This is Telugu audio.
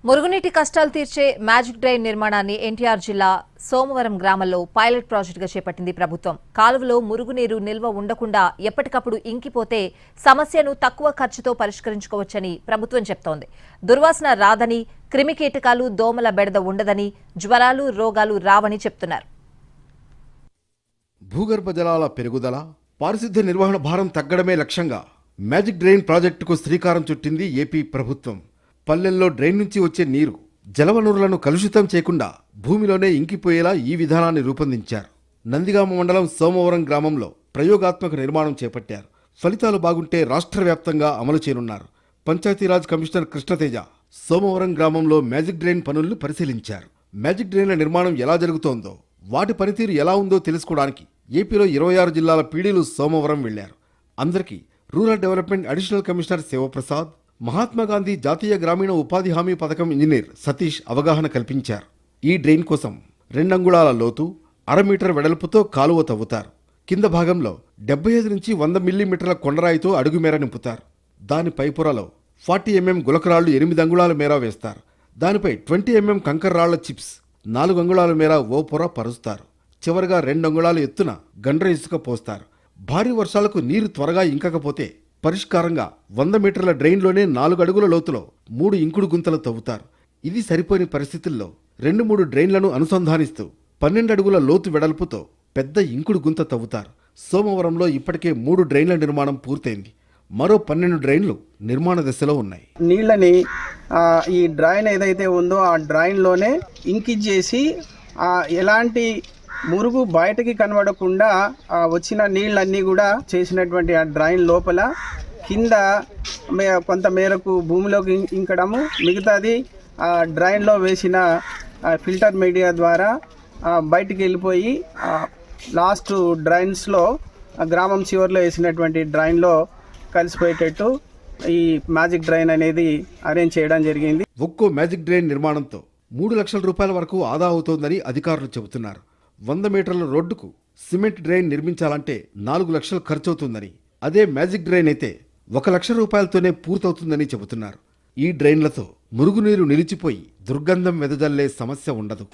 మురుగునీటి కష్టాలు తీర్చే మ్యాజిక్ డ్రైన్ నిర్మాణాన్ని ఎన్టీఆర్ జిల్లా సోమవరం గ్రామంలో పైలట్ ప్రాజెక్టుగా చేపట్టింది ప్రభుత్వం. కాలువలో మురుగునీరు నిల్వ ఉండకుండా ఎప్పటికప్పుడు ఇంకిపోతే సమస్యను తక్కువ ఖర్చుతో పరిష్కరించుకోవచ్చని ప్రభుత్వం చెప్తోంది. దుర్వాసన రాదని, క్రిమికీటకాలు, దోమల బెడద ఉండదని, జ్వరాలు, రోగాలు రావని చెప్తున్నారు. భూగర్భ జలాల పెరుగుదల, పారిశుద్ధ్య నిర్వహణ భారం తగ్గడమే లక్ష్యంగా మ్యాజిక్ డ్రైన్ ప్రాజెక్టుకు శ్రీకారం చుట్టింది ఏపీ ప్రభుత్వం. పల్లెల్లో డ్రైన్ నుంచి వచ్చే నీరు జలవనరులను కలుషితం చేయకుండా భూమిలోనే ఇంకిపోయేలా ఈ విధానాన్ని రూపొందించారు. నందిగామ మండలం సోమవరం గ్రామంలో ప్రయోగాత్మక నిర్మాణం చేపట్టారు. ఫలితాలు బాగుంటే రాష్ట్ర వ్యాప్తంగా అమలు చేయనున్నారు. పంచాయతీరాజ్ కమిషనర్ కృష్ణతేజ సోమవరం గ్రామంలో మ్యాజిక్ డ్రైన్ పనులను పరిశీలించారు. మ్యాజిక్ డ్రైన్ల నిర్మాణం ఎలా జరుగుతోందో, వాటి పనితీరు ఎలా ఉందో తెలుసుకోవడానికి ఏపీలో 26 జిల్లాల పీడీలు సోమవరం వెళ్లారు. అందరికీ rural development additional commissioner Sivaprasad, Mahatma Gandhi జాతీయ గ్రామీణ ఉపాధి హామీ పథకం ఇంజనీర్ సతీష్ అవగాహన కల్పించారు. ఈ డ్రైన్ కోసం 2 అంగుళాల లోతు, 1/2 మీటర్ వెడల్పుతో కాలువ తవ్వుతారు. కింద భాగంలో 75 నుంచి 100 మిల్లీమీటర్ల కొండరాయితో అడుగు మేర నింపుతారు. దాని పైపురలో 40 mm గులకరాళ్లు 8 అంగుళాల మేర వేస్తారు. దానిపై 20 mm కంకర రాళ్ల చిప్స్ 4 అంగుళాల మేర ఓ పొర పరుస్తారు. చివరగా 2 అంగుళాల ఎత్తున గండ్ర ఇసుక పోస్తారు. భారీ వర్షాలకు నీరు త్వరగా ఇంకకపోతే పరిష్కారంగా 100 మీటర్ల డ్రైన్లోనే 4 అడుగుల లోతులో 3 ఇంకుడు గుంతలు తవ్వుతారు. ఇది సరిపోని పరిస్థితుల్లో 2-3 డ్రైన్లను అనుసంధానిస్తూ 12 అడుగుల లోతు వెడల్పుతో పెద్ద ఇంకుడు గుంత తవ్వుతారు. సోమవరంలో ఇప్పటికే 3 డ్రైన్ల నిర్మాణం పూర్తయింది. మరో 12 డ్రైన్లు నిర్మాణ దశలో ఉన్నాయి. నీళ్ళని ఈ డ్రైన్ ఏదైతే ఉందో ఆ డ్రైన్లోనే ఇంకిచ్చేసి ఎలాంటి మురుగు బయటకి కనబడకుండా వచ్చిన నీళ్ళన్నీ కూడా చేసినటువంటి ఆ డ్రైన్ లోపల కింద కొంత మేరకు భూమిలోకి ఇంకడము, మిగతాది ఆ డ్రైన్లో వేసిన ఫిల్టర్ మీడియా ద్వారా బయటికి వెళ్ళిపోయి లాస్ట్ డ్రైన్స్లో గ్రామం చివరిలో వేసినటువంటి డ్రైన్లో కలిసిపోయేటట్టు ఈ మ్యాజిక్ డ్రైన్ అనేది అరేంజ్ చేయడం జరిగింది. ఒక్కో మ్యాజిక్ డ్రైన్ నిర్మాణంతో 3 లక్షల రూపాయల వరకు ఆదా అవుతోందని అధికారులు చెబుతున్నారు. 100 మీటర్ల రోడ్డుకు సిమెంట్ డ్రైన్ నిర్మించాలంటే 4 లక్షలు ఖర్చవుతుందని, అదే మ్యాజిక్ డ్రైన్ అయితే 1 లక్ష రూపాయలతోనే పూర్తవుతుందని చెబుతున్నారు. ఈ డ్రైన్లతో మురుగునీరు నిలిచిపోయి దుర్గంధం వెదజల్లే సమస్య ఉండదు.